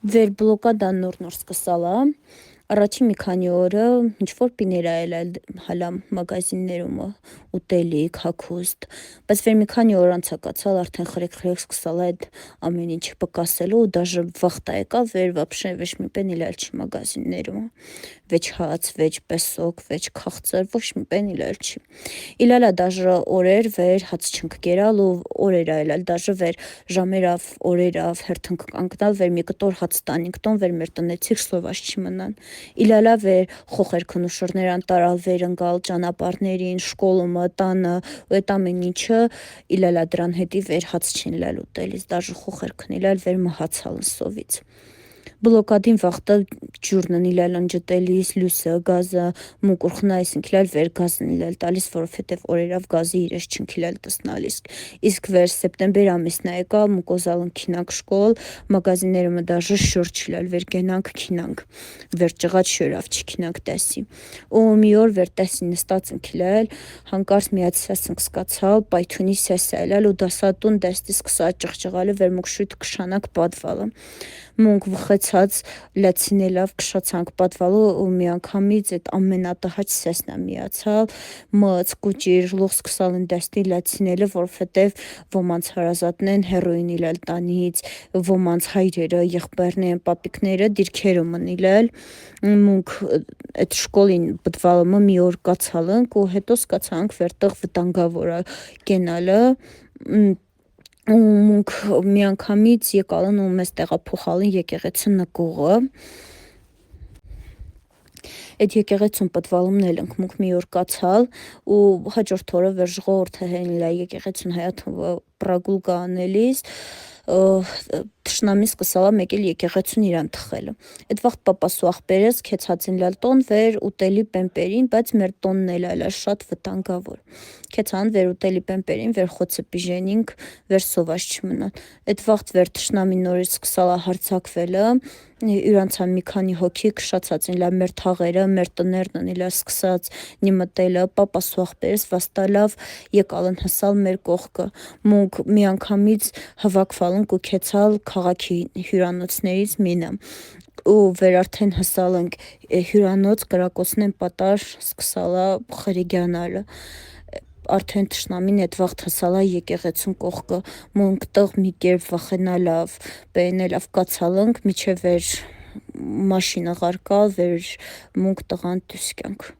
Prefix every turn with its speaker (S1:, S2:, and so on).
S1: Վերբլոկադան նոր սկսալա, առաջին մի քանի օրը ինչ-որ պիներ այել հալա մագազիններում ուտելիք, հագուստ, բայց վեր մի քանի օր անցակացալ արդեն խրեք սկսալա այդ ամեն ինչ պկասելու ու դաժե վախտա եկալ վեր վաբշե վեշ մի պեն իլալ չի մագազիններում, վեչ հաց, վեչ պեսոկ, վեչ քաղցր, ոչ մի պեն իլալ չի։ Իլալա դաժե օրեր վեր հաց չնք կերալ ու օրեր այլալ դաժե վեր ժամերավ, օրերավ հերթնք կանգնալ վեր մի կտոր հաց տանինք տոն վեր մեր տնեցիր սովաշ չի մնան։ Իլալա վեր խոխեր քնուշորներ անտարալ վեր ընկալ ճանապարհներին, շկոլումը, տանը, ու այդ ամեն ինչը իլալա դրան հետի վեր հաց չին լալ ուտելիս, դաժե խոխեր քնիլալ վեր մահացալն սովից։ Բլոկադին վախտը ջուրնն իլալ ընջտելիս, լույսը, գազը, մուկուրխնա այսինք իլալ վեր գազն իլալ տալիս, որովհետև օրերավ գազի իրես չնք իլալ տսնալիս։ Իսկ վեր սեպտեմբեր ամիսն ա եկալ մուկոզալն քինանք շկոլ, մագազիններում դաժե շոր չիլալ վեր գենանք քինանք, վեր ճղած շորավ չքինանք տեսի։ Ու մի օր վեր տեսի նստած ընքիլալ, հանկարծ միացասնք սկացալ, պայթունի սեսայլալ ու դասատուն դեստի սկսա ճղճղալը վեր մուկ շույթ կշանակ պատվալը։ Մունք վխեցած լեցինելով կշացանք պատվալը ու միանգամից այդ ամենատհաճ սեսնա միացալ, մծ կուճիր լուղ սկսալն դեստի լեցինելը, որովհետև ոմանց հարազատնեն հերոին իլալ տանից, ոմանց հայրերը, եղբայրներն, պապիկները դիրքերում ընիլալ, մունք այդ շկոլին բդվալը մի օր կացալնք ու հետո սկացանք վերտեղ վտանգավորը կենալը ու մունք միանգամից եկալն ու մեզ տեղափոխալն եկեղեցի նկողը։ Այդ եկեղեցուն պատվալումն էլենք մունք մի օր կացալ ու հաջորդ օրը վեր ժողովուրդը հենիլա եկեղեցուն հայաթում պրագուլկա անելիս թշնամի սկսալա մեկել եկեղեցուն իրան թխելը։ Այդ վաղտ պապասու աղբերս քեցածին լալ տոն վեր ուտելի պեմպերին, բայց մեր տոնն էլ շատ վտանգավոր։ Քեցան վեր ուտելի պեմպերին, վեր խոցը պիժենինք, վեր սովաշ չմնան։ Այդ վաղտ վեր թշնամի նորից սկսալա հարցակվելը, իրանցան մի քանի հոգի քշացածին լա մեր թաղերը, մեր տներն իլա սկսած նիմտելը, պապասու աղբերս վաստալավ եկալն հսալ մեր կողքը։ Մունք միանգամից հվակվալնք ու քեցալ քաղաքի հյուրանոցներից մինը ու վեր արդեն հսալնք հյուրանոց կրակոցնեն պատար սկսալա խրիգյանալը արդեն թշնամին այդ վաղտ հսալա եկեղեցուն կողքը մունք տղ մի կերպ վախենալավ պենելավ կացալնք միջև վեր մաշինը ղարկալ վեր մունք տղան դուսկյանք